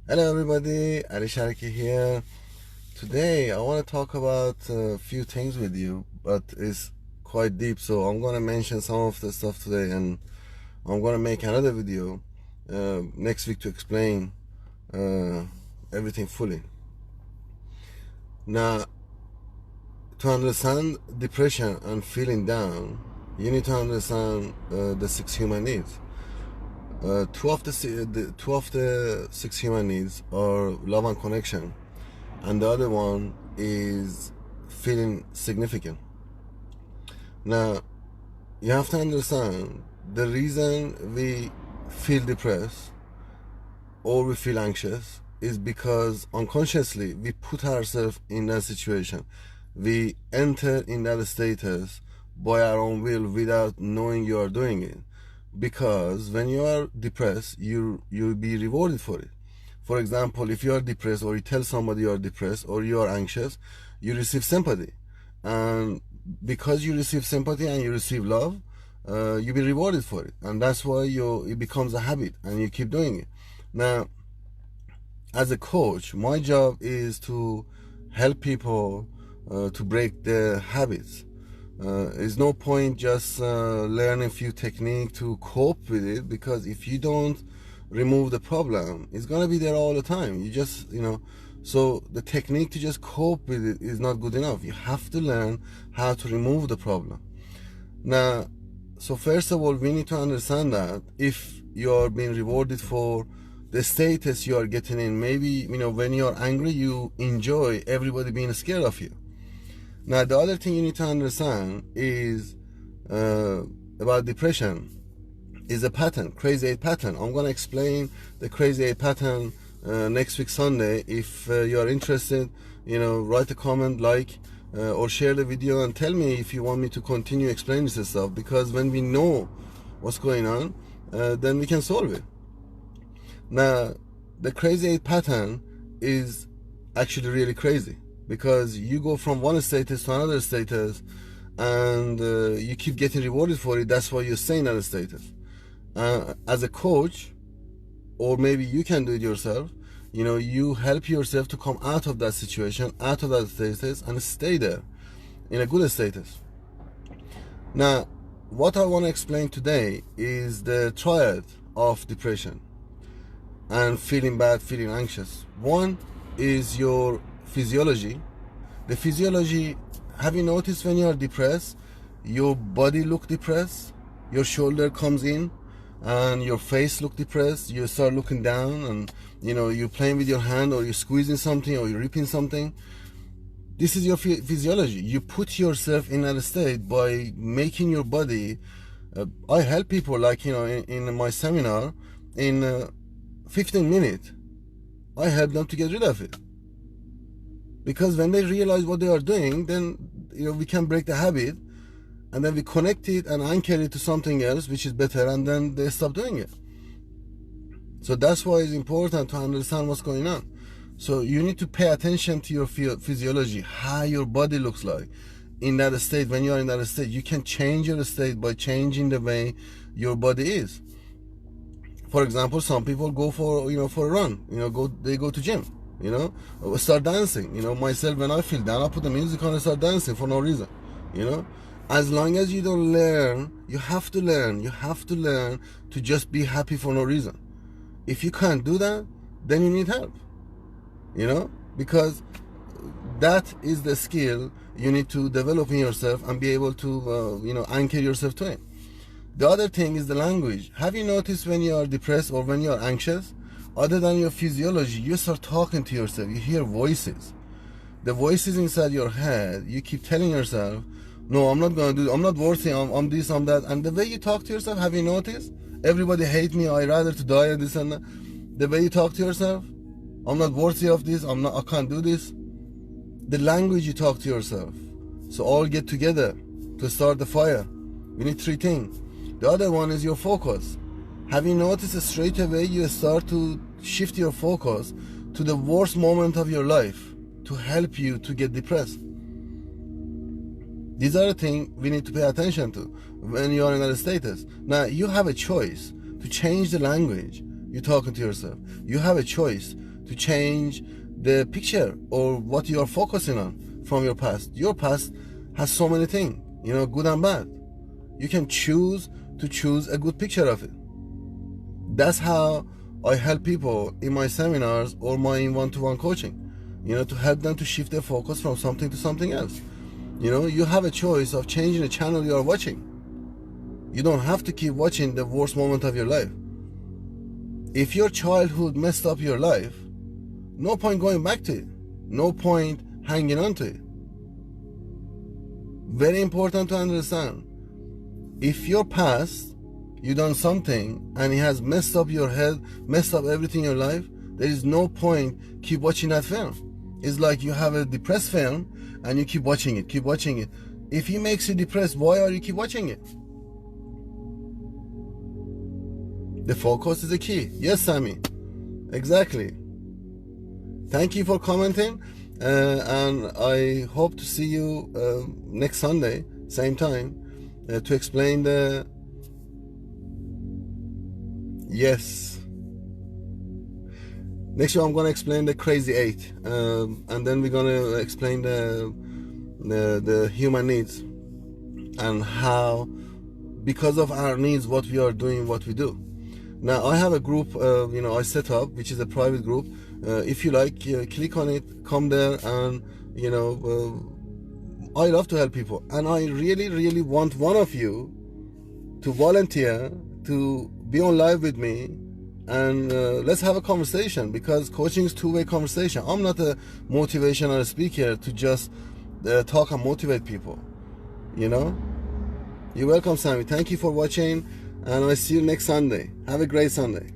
Hello everybody, Ali Sharki here. Today I want to talk about a few things with you, but it's quite deep, so I'm going to mention some of the stuff today and I'm going to make another video next week to explain uh, everything fully. Now, to understand depression and feeling down, you need to understand the six human needs. Two of the six human needs are love and connection, and the other one is feeling significant. Now, you have to understand the reason we feel depressed or we feel anxious is because unconsciously we put ourselves in that situation. We enter in that status by our own will without knowing you are doing it. Because when you are depressed, you'll be rewarded for it. For example, if you are depressed or you tell somebody you are depressed or you are anxious, you receive sympathy. And because you receive sympathy and you receive love, you'll be rewarded for it. And that's why it becomes a habit and you keep doing it. Now, as a coach, my job is to help people to break their habits. There's no point just learning a few techniques to cope with it, because if you don't remove the problem, it's gonna be there all the time. So the technique to just cope with it is not good enough. You have to learn how to remove the problem. Now, so first of all, we need to understand that if you are being rewarded for the status you are getting in, maybe when you are angry, you enjoy everybody being scared of you. Now, the other thing you need to understand is about depression is a pattern, crazy eight pattern. I'm going to explain the crazy eight pattern next week Sunday. If you are interested, write a comment, like, or share the video and tell me if you want me to continue explaining this stuff, because when we know what's going on, then we can solve it. Now, the crazy eight pattern is actually really crazy, because you go from one status to another status and you keep getting rewarded for it. That's why you stay in that status. As a coach, or maybe you can do it yourself, you help yourself to come out of that situation, out of that status, and stay there in a good status. Now, what I want to explain today is the triad of depression and feeling bad, feeling anxious. One is your physiology. The physiology, have you noticed when you are depressed, your body look depressed, your shoulder comes in and your face look depressed, you start looking down, and you're playing with your hand, or you're squeezing something, or you're ripping something. This is your physiology. You put yourself in that state by making your body I help people, like in my seminar, in 15 minutes I help them to get rid of it. Because when they realize what they are doing, then we can break the habit, and then we connect it and anchor it to something else which is better, and then they stop doing it. So that's why it's important to understand what's going on. So you need to pay attention to your physiology, how your body looks like in that state. When you are in that state, you can change your state by changing the way your body is. For example, some people go for a run, they go to gym, start dancing. Myself, when I feel down, I put the music on and start dancing for no reason. As long as you don't learn, you have to learn to just be happy for no reason. If you can't do that, then you need help, because that is the skill you need to develop in yourself and be able to anchor yourself to it. The other thing is the language. Have you noticed when you are depressed or when you are anxious, other than your physiology, you start talking to yourself, you hear voices. The voices inside your head, you keep telling yourself, no, I'm not going to do it, I'm not worthy, I'm this, I'm that. And the way you talk to yourself, have you noticed? Everybody hate me, I rather to die, and this and that. The way you talk to yourself, I'm not worthy of this, I can't do this. The language you talk to yourself. So all get together to start the fire. We need three things. The other one is your focus. Have you noticed straight away you start to shift your focus to the worst moment of your life to help you to get depressed? These are the things we need to pay attention to when you are in that status. Now, you have a choice to change the language you're talking to yourself. You have a choice to change the picture or what you are focusing on from your past. Your past has so many things, good and bad. You can choose to choose a good picture of it. That's how I help people in my seminars or my one-to-one coaching, to help them to shift their focus from something to something else. You have a choice of changing the channel you are watching. You don't have to keep watching the worst moment of your life. If your childhood messed up your life, no point going back to it. No point hanging on to it. Very important to understand. If your past, you done something and it has messed up your head, messed up everything in your life, there is no point keep watching that film. It's like you have a depressed film and you keep watching it. If he makes you depressed, why are you keep watching it? The focus is the key. Yes, Sammy. Exactly. Thank you for commenting, and I hope to see you next Sunday, same time, to explain the... Yes. Next year I'm going to explain the Crazy 8, and then we're going to explain the human needs and how, because of our needs, what we are doing, what we do. Now I have a group, I set up, which is a private group. If you like, click on it, come there, and I love to help people, and I really, really want one of you to volunteer to be on live with me, and let's have a conversation, because coaching is two-way conversation. I'm not a motivational speaker to just talk and motivate people. You're welcome, Sammy. Thank you for watching, and I'll see you next Sunday. Have a great Sunday.